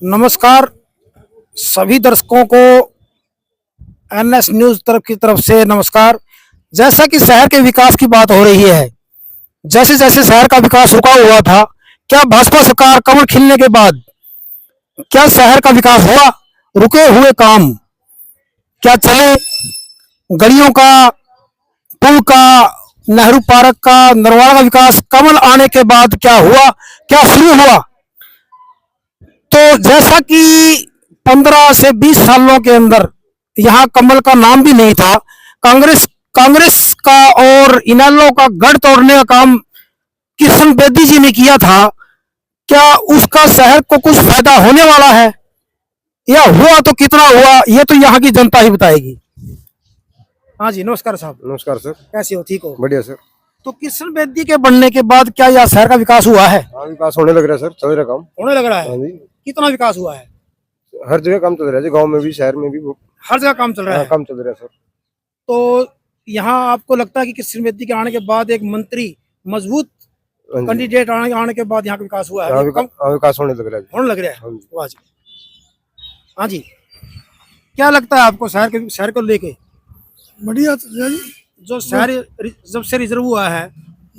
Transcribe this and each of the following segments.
नमस्कार सभी दर्शकों को एनएस न्यूज की तरफ से नमस्कार। जैसा कि शहर के विकास की बात हो रही है, जैसे जैसे शहर का विकास रुका हुआ था, क्या भाजपा सरकार कमल खिलने के बाद क्या शहर का विकास हुआ? रुके हुए काम क्या चले? गलियों का, पुल का, नेहरू पार्क का, नरवाड़ा का विकास कमल आने के बाद क्या हुआ, क्या शुरू हुआ? तो जैसा कि 15 से 20 सालों के अंदर यहाँ कमल का नाम भी नहीं था, कांग्रेस का और इनेलो का गढ़ तोड़ने का काम किशन बेदी जी ने किया था। क्या उसका शहर को कुछ फायदा होने वाला है या हुआ तो कितना हुआ, ये तो यहाँ की जनता ही बताएगी। हाँ जी, नमस्कार साहब। नमस्कार सर। कैसे हो? ठीक हो? बढ़िया सर। तो किशन बेदी के बनने के बाद क्या यह शहर का विकास हुआ है? हाँ, विकास होने लग रहा है सर, चल रहा काम होने लग रहा है। हाँ जी। कितना विकास हुआ है? हर जगह काम चल रहा है, गांव में भी शहर में भी हर जगह काम चल रहा है। काम चल रहा है सर। तो यहाँ आपको लगता है कि किशन बेदी के आने के बाद एक मंत्री मजबूत कैंडिडेट आने के बाद यहाँ का विकास हुआ है? विकास होने लग रहा है। होने लग रहा है। वाह जी। हाँ जी, क्या लगता है आपको शहर को लेके? बढ़िया जो शहर जब से रिजर्व हुआ है,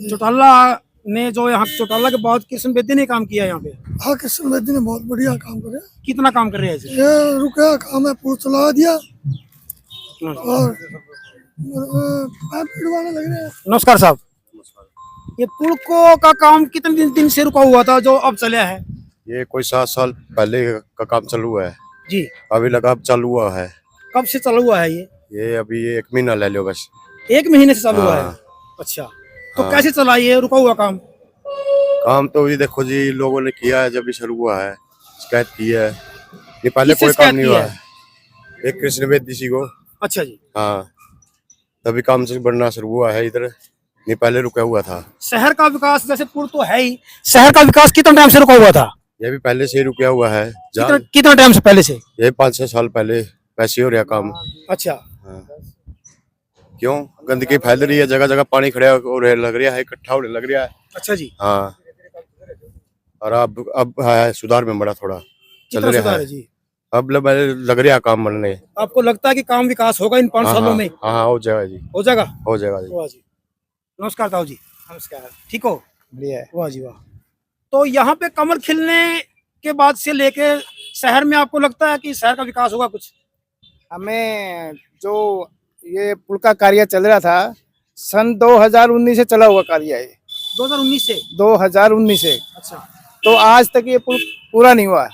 चौटाला ने जो यहाँ चौटाला के बाद किशन बेदी ने काम किया यहाँ पे। हाँ, किशन बेदी ने बहुत बढ़िया काम करे। कितना काम कर रहे हैं? ये रुका काम है, पुल चला दिया और लग रहे हैं। नमस्कार साहब। ये पुल का काम कितने दिन से रुका हुआ था जो अब चला है? ये कोई 7 साल पहले का काम चालू हुआ है जी। अभी लगा अब चालू हुआ है। कब से चालू हुआ है ये अभी 1 महीना ले लो बस। 1 महीने से चालू हुआ है? अच्छा, तो कैसे चला ये रुका हुआ काम? तो ये देखो जी, लोगों ने किया है जब भी शुरू हुआ है, शिकायत की है। ये पहले कोई काम नहीं हुआ है। एक कृष्ण बेदी जी को। अच्छा जी। हाँ, तभी काम से बढ़ना शुरू हुआ है इधर, ये पहले रुका हुआ था। शहर का विकास जैसे पुल तो है ही, शहर का विकास कितना टाइम से रुका हुआ था? ये भी पहले से ही रुका हुआ है। कितना टाइम से पहले से? ये 5-6 साल पहले वैसे हो रहा काम। अच्छा। हाँ। क्यों गंदगी फैल रही है, जगह जगह पानी खड़ा और लग रहा है, इकट्ठा होने लग रहा है। अच्छा जी। हाँ, और अब है सुधार में बड़ा थोड़ा चल रहा है जी। अब लग रहा है काम बनने। आपको लगता है कि काम विकास होगा इन 5 सालों में? हाँ, हो जाएगा जी। हो जाएगा? हो जाएगा जी। वाह जी। नमस्कार ताऊ जी। नमस्कार, ठीक हो? बढ़िया। वाह जी वाह। तो यहाँ पे कमल खिलने के बाद से लेके शहर में आपको लगता है कि शहर का विकास होगा कुछ? हमें जो ये पुल का कार्य चल रहा था, सन 2019 से चला हुआ कार्य है। 2019 से? 2019 से। अच्छा। तो आज तक ये पुल पूरा नहीं हुआ।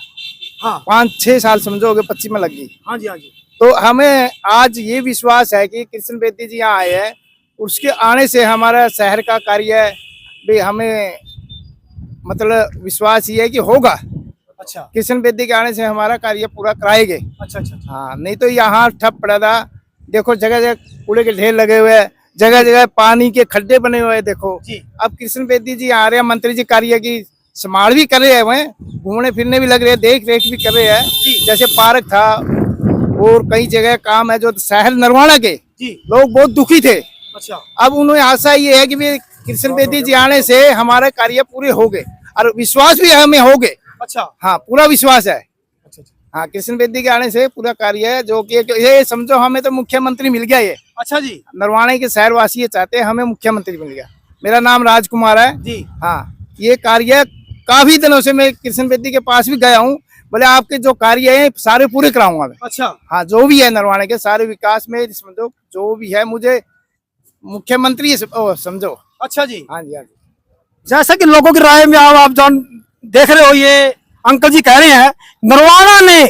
हाँ। 5-6 साल समझोगे, 25 में लगी। हाँ जी, हाँ जी। तो हमें आज ये विश्वास है कि किशन बेदी जी यहाँ आए हैं, उसके आने से हमारा शहर का कार्य भी हमें मतलब विश्वास ये है कि होगा। अच्छा। किशन बेदी के आने से हमारा कार्य पूरा कराएंगे। अच्छा अच्छा। हाँ, नहीं तो यहाँ ठप पड़ा था। देखो जगह जगह कूड़े के ढेर लगे हुए हैं, जगह जगह पानी के खड्डे बने हुए हैं। देखो जी। अब किशन बेदी जी आ रहे हैं, मंत्री जी कार्य की संभाल भी कर रहे हैं, वह घूमने फिरने भी लग रहे हैं, देख रेख भी कर रहे हैं। जैसे पार्क था और कई जगह काम है जो शहर नरवाड़ा के लोग बहुत दुखी थे। अच्छा। अब उन्हें आशा ये है कि किशन बेदी जी आने से हमारे कार्य पूरे हो गए और विश्वास भी हमें हो गए। अच्छा। हाँ, पूरा विश्वास है। अच्छा। हाँ, किशन बेदी के आने से पूरा कार्य है जो कि ये समझो हमें तो मुख्यमंत्री मिल गया ये। अच्छा जी। नरवाड़ा के शहरवासी ये चाहते हैं हमें मुख्यमंत्री मिल गया। मेरा नाम राजकुमार है जी। हाँ, ये कार्य काफी दिनों से मैं किशन बेदी के पास भी गया हूँ, बोले आपके जो कार्य है सारे पूरे कराऊंगा मैं। अच्छा। हाँ, जो भी है नरवाड़ा के सारे विकास में समझो जो भी है मुझे मुख्यमंत्री समझो। अच्छा जी। हाँ जी, हाँ जी। जैसा कि लोगों की राय में आप जान देख रहे हो, ये अंकल जी कह रहे हैं नरवाड़ा ने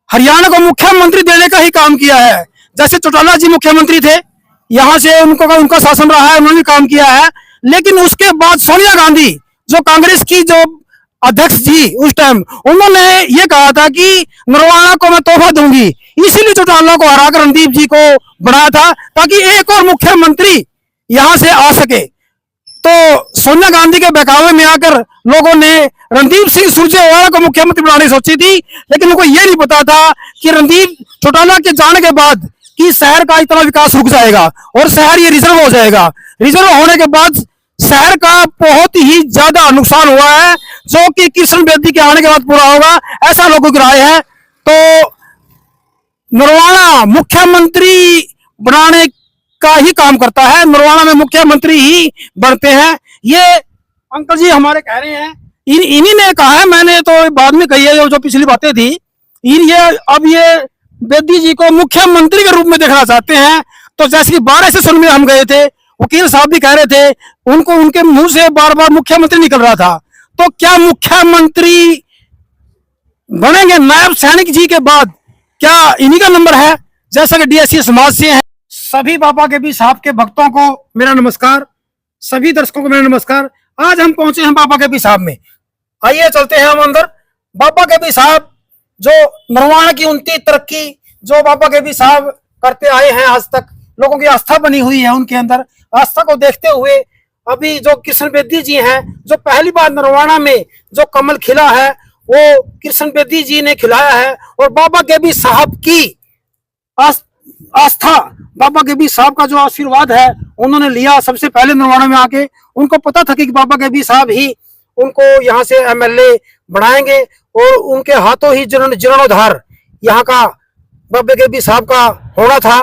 हरियाणा को मुख्यमंत्री देने का ही काम किया है। जैसे चौटाला जी मुख्यमंत्री थे, यहाँ से उनका शासन रहा है, उन्होंने काम किया है। लेकिन उसके बाद सोनिया गांधी जो कांग्रेस की जो अध्यक्ष जी उस टाइम, उन्होंने ये कहा था कि नरवाड़ा को मैं तोहफा दूंगी, इसीलिए चौटाला को हराकर रणदीप जी को बनाया था ताकि एक और मुख्यमंत्री यहाँ से आ सके। तो सोनिया गांधी के बहकावे में आकर लोगों ने रणदीप सिंह सुरजेवाला को मुख्यमंत्री बनाने सोची थी, लेकिन उनको ये नहीं पता था कि रणदीप चौटाला के जाने के बाद कि शहर का इतना विकास रुक जाएगा और शहर ये रिजर्व हो जाएगा। रिजर्व होने के बाद शहर का बहुत ही ज्यादा नुकसान हुआ है, जो कि कृष्ण बेदी के आने के बाद पूरा होगा, ऐसा लोगों की राय है। तो नरवाना मुख्यमंत्री बनाने का ही काम करता है, नरवाना में मुख्यमंत्री ही बनते हैं। ये अंकल जी हमारे कह रहे हैं, इन्हीं ने कहा है, मैंने तो बाद में कही है जो पिछली बातें थी। अब ये बेदी जी को मुख्यमंत्री के रूप में देखना चाहते हैं। तो जैसे कि 12 सेशन में हम गए थे, वकील साहब भी कह रहे थे, उनको उनके मुंह से बार बार मुख्यमंत्री निकल रहा था। तो क्या मुख्यमंत्री बनेंगे नायब सैनिक जी के बाद? क्या इन्हीं का नंबर है? जैसा कि डीएससी समाज से है। सभी बाबा के भी साहब के भक्तों को मेरा नमस्कार, सभी दर्शकों को मेरा नमस्कार। आज हम पहुंचे हैं बाबा के भी साहब में। आइए चलते हैं हम अंदर। बाबा के भी साहब जो नरवाना की उन्नति तरक्की जो बाबा के भी साहब करते आए हैं, आज तक लोगों की आस्था बनी हुई है उनके अंदर। आस्था को देखते हुए अभी जो कृष्ण बेदी जी हैं, जो पहली बार नरवाना में जो कमल खिला है वो कृष्ण बेदी जी ने खिलाया है। और बाबा के भी साहब की आस्था, बाबा के भी साहब का जो आशीर्वाद है उन्होंने लिया सबसे पहले नरवाना में आके। उनको पता था कि बाबा के भी साहब ही उनको यहाँ से एमएलए बनाएंगे और उनके हाथों ही जीर्णोद्धार यहाँ का बाबा के भी साहब का होना था।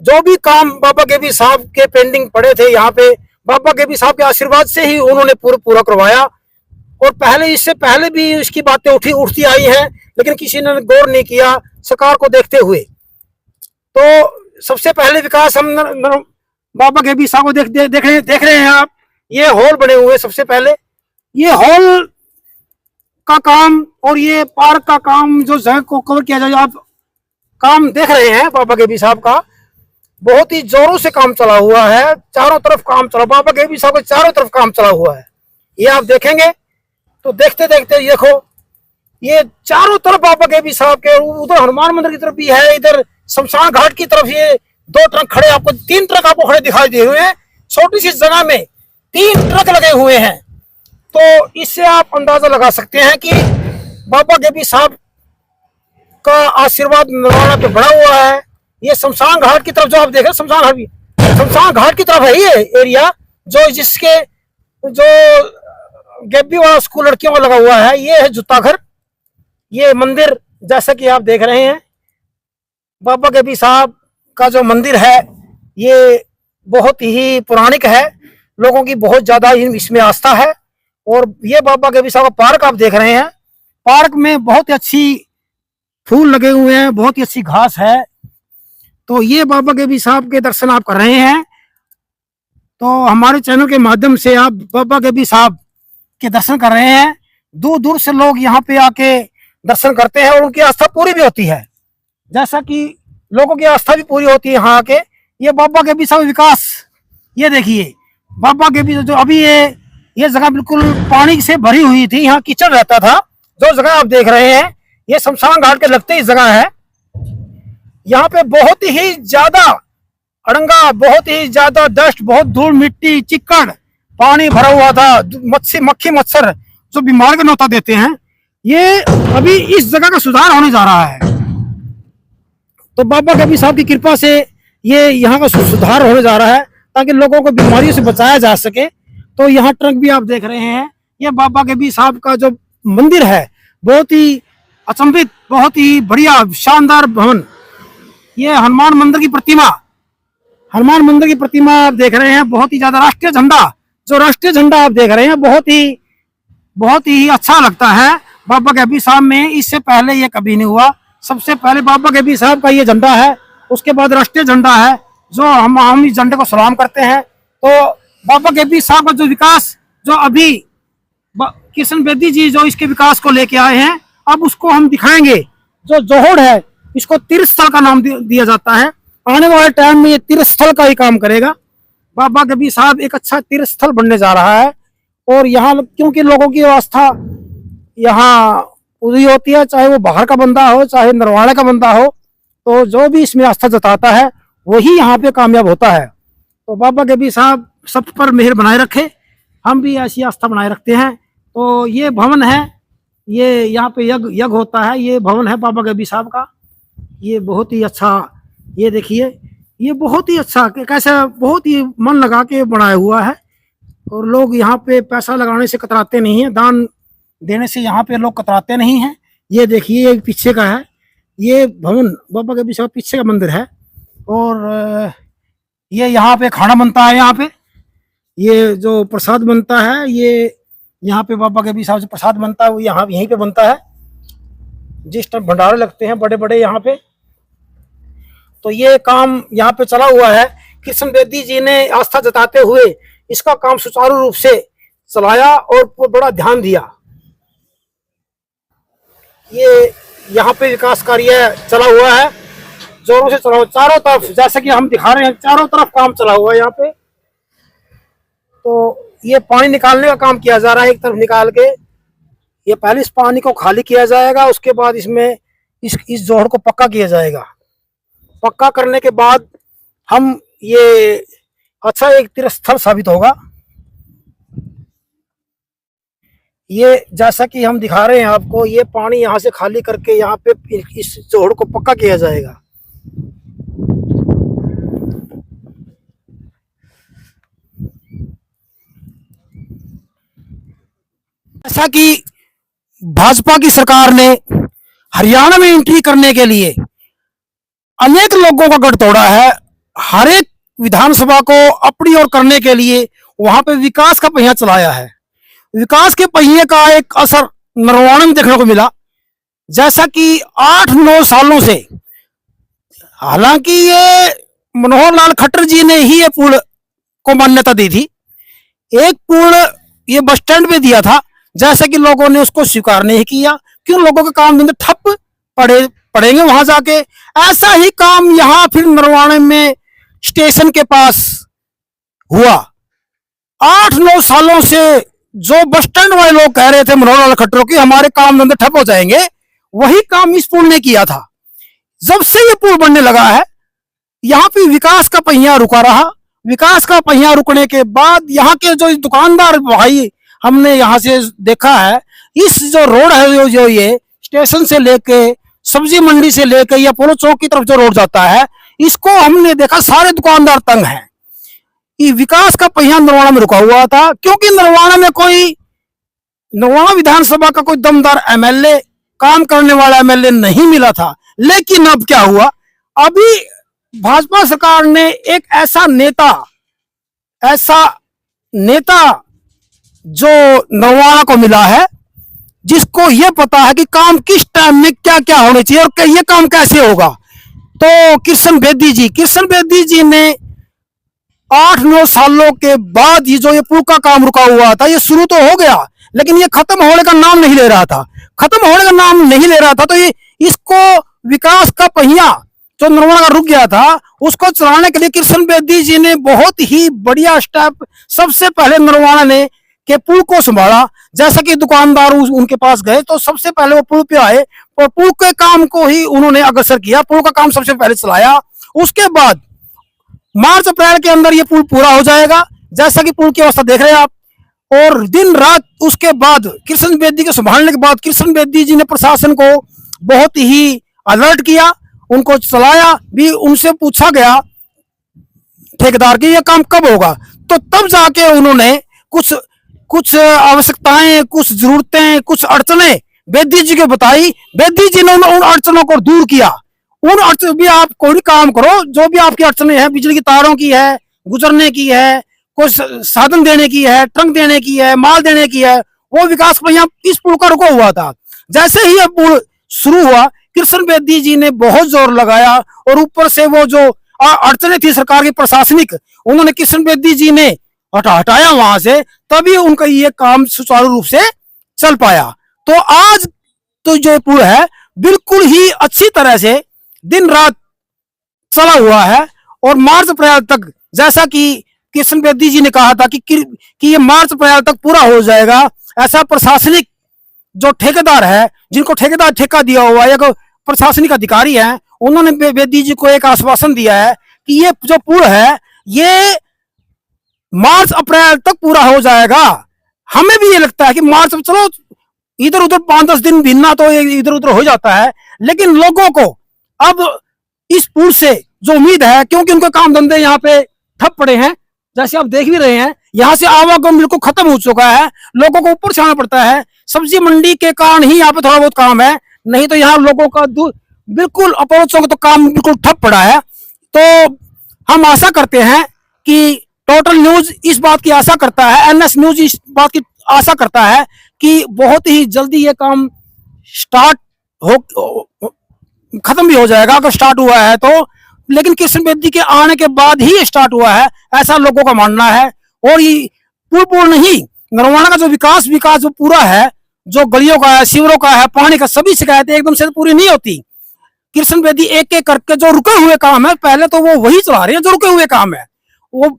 जो भी काम बाबा के भी साहब के पेंडिंग पड़े थे यहाँ पे, बाबा के भी साहब के आशीर्वाद से ही उन्होंने पूरा करवाया। और पहले, इससे पहले भी इसकी बातें उठती आई हैं, लेकिन किसी ने गौर नहीं किया सरकार को देखते हुए। तो सबसे पहले विकास हम बाबा के भी साहब को देख रहे हैं आप। ये हॉल बने हुए, सबसे पहले ये हॉल का काम और ये पार्क का काम जो जगह को कवर किया जाए, आप काम देख रहे हैं बाबा के भी साहब का। बहुत ही जोरों से काम चला हुआ है, चारों तरफ काम चला, बाबा के भी साहब के चारों तरफ काम चला हुआ है। ये आप देखेंगे तो देखते देखते देखो, ये चारों तरफ बाबा के भी साहब के, उधर हनुमान मंदिर की तरफ भी है, इधर शमशान घाट की तरफ ये 2 ट्रक खड़े, आपको 3 ट्रक आपको खड़े दिखाई दे हुए हैं। छोटी सी जगह में 3 ट्रक लगे हुए हैं। तो इससे आप अंदाजा लगा सकते हैं कि बाबा के भी साहब का आशीर्वाद नरवाना पे बड़ा हुआ है। ये शमशान घाट की तरफ जो आप देख रहे हैं, शमशान घाट की तरफ है ये एरिया, जो जिसके जो गेब्बी वाला स्कूल लड़कियों का लगा हुआ है। ये है जूता घर, ये मंदिर जैसा कि आप देख रहे हैं। बाबा के भी साहब का जो मंदिर है ये बहुत ही पौराणिक है, लोगों की बहुत ज्यादा इसमें आस्था है। और ये बाबा के भी साहब का पार्क आप देख रहे हैं, पार्क में बहुत ही अच्छी फूल लगे हुए हैं, बहुत ही अच्छी घास है। तो ये बाबा के भी साहब के दर्शन आप कर रहे हैं। तो हमारे चैनल के माध्यम से आप बाबा के भी साहब के दर्शन कर रहे हैं। दूर दूर से लोग यहाँ पे आके दर्शन करते हैं और उनकी आस्था पूरी भी होती है, जैसा कि लोगों की आस्था भी पूरी होती है यहाँ आके। ये बाबा के भी साहब विकास, ये देखिए बाबा के भी जो अभी ये जगह बिल्कुल पानी से भरी हुई थी, यहाँ कीचड़ रहता था। जो जगह आप देख रहे हैं ये शमशान घाट के लगते ही जगह है। यहाँ पे बहुत ही ज्यादा अड़ंगा, बहुत ही ज्यादा डस्ट, बहुत धूल मिट्टी चिक्कड़ पानी भरा हुआ था। मक्खी मच्छर जो बीमार का न्योता देते हैं, ये अभी इस जगह का सुधार होने जा रहा है। तो बाबा के भी साहब की कृपा से ये यहाँ का सुधार होने जा रहा है, ताकि लोगों को बीमारियों से बचाया जा सके। तो यहाँ ट्रक भी आप देख रहे हैं, ये बाबा के भी साहब का जो मंदिर है, बहुत ही अचंभित, बहुत ही बढ़िया शानदार भवन। ये हनुमान मंदिर की प्रतिमा, हनुमान मंदिर की प्रतिमा आप देख रहे हैं। बहुत ही ज्यादा राष्ट्रीय झंडा, जो राष्ट्रीय झंडा आप देख रहे हैं, बहुत ही अच्छा लगता है बाबा के भी साहब में। इससे पहले ये कभी नहीं हुआ। सबसे पहले बाबा के भी साहब का ये झंडा है, उसके बाद राष्ट्रीय झंडा है, जो हम इस झंडे को सलाम करते हैं। तो बाबा के भी साहब का जो विकास, जो अभी कृष्ण बेदी जी जो इसके विकास को लेके आए हैं, अब उसको हम दिखाएंगे। जो जोहड़ है, इसको तीर्थ स्थल का नाम दिया जाता है। आने वाले टाइम में ये तीर्थ स्थल का ही काम करेगा। बाबा के भी साहब एक अच्छा तीर्थ स्थल बनने जा रहा है। और यहाँ क्योंकि लोगों की आस्था यहाँ पूरी होती है, चाहे वो बाहर का बंदा हो, चाहे नरवाना का बंदा हो, तो जो भी इसमें आस्था जताता है वही यहाँ पे कामयाब होता है। तो बाबा के भी साहब सब पर मेहर बनाए रखे, हम भी ऐसी आस्था बनाए रखते हैं। तो ये भवन है, ये यहाँ पे यज्ञ होता है, ये भवन है बाबा के भी साहब का। ये बहुत ही अच्छा, ये देखिए, ये बहुत ही अच्छा, कैसे बहुत ही मन लगा के बनाया हुआ है। और लोग यहाँ पे पैसा लगाने से कतराते नहीं हैं, दान देने से यहाँ पे लोग कतराते नहीं हैं। ये देखिए, ये पीछे का है, ये भवन बाबा के पीछे का मंदिर है। और ये यहाँ पे खाना बनता है, यहाँ पे ये जो प्रसाद बनता है, ये यहाँ पे बाबा के भी हिसाब से प्रसाद बनता है, वो यहाँ यहीं पे बनता है। जिस टाइम भंडारे लगते हैं बड़े बड़े यहाँ पे, तो ये काम यहाँ पे चला हुआ है। कृष्ण बेदी जी ने आस्था जताते हुए इसका काम सुचारू रूप से चलाया और बड़ा ध्यान दिया। ये यहाँ पे विकास कार्य चला हुआ है, जोरों से चला हुआ चारों तरफ, जैसे कि हम दिखा रहे हैं चारों तरफ काम चला हुआ है यहाँ पे। तो ये पानी निकालने का काम किया जा रहा है, एक तरफ निकाल के ये पहले इस पानी को खाली किया जाएगा, उसके बाद इसमें इस जोड़ को पक्का किया जाएगा। पक्का करने के बाद हम ये अच्छा एक तीर्थ स्थल साबित होगा। ये जैसा कि हम दिखा रहे हैं आपको, ये पानी यहाँ से खाली करके यहाँ पे इस जोड़ को पक्का किया जाएगा। जैसा कि भाजपा की सरकार ने हरियाणा में एंट्री करने के लिए अनेक लोगों का गढ़ तोड़ा है, हर एक विधानसभा को अपनी ओर करने के लिए वहां पे विकास का पहिया चलाया है। विकास के पहिए का एक असर नरवाना में देखने को मिला। जैसा कि 8-9 सालों से, हालांकि ये मनोहर लाल खट्टर जी ने ही ये पुल को मान्यता दी थी, एक पुल ये बस स्टैंड पे दिया था, जैसे कि लोगों ने उसको स्वीकार नहीं किया, क्यों लोगों के काम धंधे ठप पड़ेंगे वहां जाके। ऐसा ही काम यहाँ फिर नरवाणे में स्टेशन के पास हुआ। 8-9 सालों से जो बस स्टैंड वाले लोग कह रहे थे मनोहर लाल खट्टर की हमारे काम धंधे ठप हो जाएंगे, वही काम इस पुल ने किया था। जब से ये पुल बनने लगा है, यहाँ पे विकास का पहिया रुका रहा। विकास का पहिया रुकने के बाद यहाँ के जो दुकानदार भाई हमने यहाँ से देखा है, इस जो रोड है जो ये स्टेशन से लेके सब्जी मंडी से लेके या पोलो चौक की तरफ जो रोड जाता है, इसको हमने देखा सारे दुकानदार तंग हैं। ये विकास का पहिया नरवाना में रुका हुआ था, क्योंकि नरवाना विधानसभा का कोई दमदार एमएलए, काम करने वाला एमएलए नहीं मिला था। लेकिन अब क्या हुआ, अभी भाजपा सरकार ने एक ऐसा नेता जो नरवाना को मिला है, जिसको ये पता है कि काम किस टाइम में क्या क्या होने चाहिए और ये काम कैसे होगा। तो कृष्ण बेदी जी ने 8-9 सालों के बाद ये जो ये पुल का काम रुका हुआ था, ये शुरू तो हो गया, लेकिन ये खत्म होने का नाम नहीं ले रहा था। तो ये इसको विकास का पहिया जो नरवाना का रुक गया था, उसको चलाने के लिए कृष्ण बेदी जी ने बहुत ही बढ़िया स्टेप, सबसे पहले नरवाना ने के पुल को संभाला। जैसा कि दुकानदार उनके पास गए तो सबसे पहले वो पुल पे आए और पुल के काम को ही उन्होंने अग्रसर किया, पुल का काम सबसे पहले चलाया। उसके बाद मार्च-अप्रैल के अंदर ये पुल पूरा हो जाएगा, जैसा कि पुल की अवस्था देख रहे हैं आप। और दिन रात उसके बाद कृष्ण बेदी के संभालने के बाद कृष्ण बेदी जी ने प्रशासन को बहुत ही अलर्ट किया, उनको चलाया भी। उनसे पूछा गया ठेकेदार की ये काम कब होगा, तो तब जाके उन्होंने कुछ आवश्यकताएं, कुछ जरूरतें, कुछ अड़चने बेदी जी को बताई। बेदी जी ने उन अड़चनों को दूर किया। उन अड़चन भी आप कोई काम करो, जो भी आपकी अड़चने हैं, बिजली की तारों की है, गुजरने की है, कुछ साधन देने की है, ट्रंक देने की है, माल देने की है, वो विकास पहिया इस पुल का रुका हुआ था। जैसे ही अब पुल शुरू हुआ, कृष्ण बेदी जी ने बहुत जोर लगाया और ऊपर से वो जो अड़चने थी सरकार की प्रशासनिक, उन्होंने कृष्ण बेदी जी ने हटाया वहां से, तभी उनका ये काम सुचारू रूप से चल पाया। तो आज तो जो पुल है बिल्कुल ही अच्छी तरह से दिन रात चला हुआ है और मार्च-अप्रैल तक, जैसा कि कृष्ण बेदी जी ने कहा था कि ये मार्च-अप्रैल तक पूरा हो जाएगा। ऐसा प्रशासनिक जो ठेकेदार है, जिनको ठेकेदार ठेका दिया हुआ है या प्रशासनिक अधिकारी है, उन्होंने बेदी जी को एक आश्वासन दिया है कि ये जो पुल है ये मार्च-अप्रैल तक पूरा हो जाएगा। हमें भी ये लगता है कि मार्च, चलो इधर उधर 5-10 दिन भिन्ना तो इधर उधर हो जाता है, लेकिन लोगों को अब इस पुल से जो उम्मीद है, क्योंकि उनके काम धंधे यहाँ पे ठप पड़े हैं, जैसे आप देख भी रहे हैं यहाँ से आवागमन बिल्कुल खत्म हो चुका है, लोगों को ऊपर से आना पड़ता है। सब्जी मंडी के कारण ही यहाँ पे थोड़ा बहुत काम है, नहीं तो यहाँ लोगों का बिल्कुल अप्रोचों का तो काम बिल्कुल ठप पड़ा है। तो हम आशा करते हैं कि टोटल न्यूज इस बात की आशा करता है, एनएस न्यूज इस बात की आशा करता है कि बहुत ही जल्दी ये काम स्टार्ट हो, खत्म भी हो जाएगा अगर स्टार्ट हुआ है तो। लेकिन कृष्ण बेदी के आने के बाद ही स्टार्ट हुआ है, ऐसा लोगों का मानना है। और ये पूर्ण ही नरवाना का जो विकास जो पूरा है, जो गलियों का है, सीवरों का है, पानी का, सभी शिकायतें एकदम से पूरी नहीं होती। कृष्ण बेदी एक एक करके जो रुके हुए काम है, पहले तो वो वही चला रहे हैं जो रुके हुए काम है। वो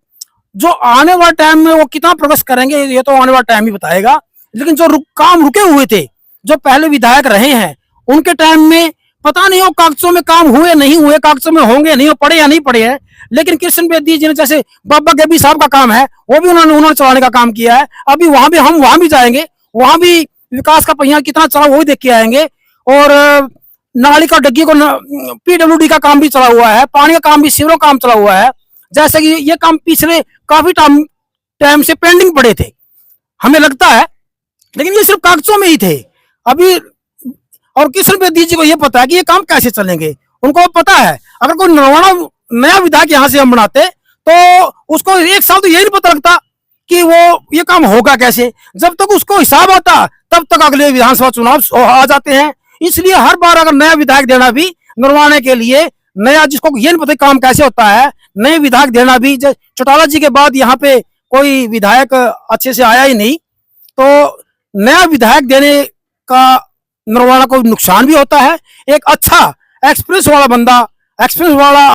जो आने वाले टाइम में वो कितना प्रोग्रेस करेंगे ये तो आने वाला टाइम ही बताएगा। लेकिन जो काम रुके हुए थे, जो पहले विधायक रहे हैं, उनके टाइम में पता नहीं हो कागजों में काम हुए नहीं हुए, कागजों में होंगे नहीं हो, पड़े या नहीं पड़े हैं। लेकिन कृष्ण बेदी जी ने, जैसे बाबा गेबी साहब का काम है, वो भी उन्होंने चलाने का काम किया है। अभी हम वहां भी जाएंगे, वहां भी विकास का पहिया कितना चला वो भी देख के आएंगे। और नाली का डग्गी को पीडब्ल्यूडी का काम भी चला हुआ है, पानी का काम भी, सीवरों का काम चला हुआ है। जैसे कि ये काम पिछले काफी टाइम से पेंडिंग पड़े थे हमें लगता है, लेकिन ये सिर्फ कागजों में ही थे अभी। और कृष्ण बेदी जी को ये पता है कि ये काम कैसे चलेंगे, उनको पता है। अगर कोई नया विधायक यहाँ से हम बनाते तो उसको एक साल तो यही नहीं पता लगता कि वो ये काम होगा कैसे। जब तक उसको हिसाब आता तब तक अगले विधानसभा चुनाव आ जाते हैं। इसलिए हर बार अगर नया विधायक देना भी नरवाने के लिए, नया जिसको ये नहीं पता काम कैसे होता है, नए विधायक देना भी, चौटाला जी के बाद यहाँ पे कोई विधायक अच्छे से आया ही नहीं, तो नया विधायक देने का नरवाना को नुकसान भी होता है। एक अच्छा एक्सपीरियंस वाला बंदा, एक्सपीरियंस वाला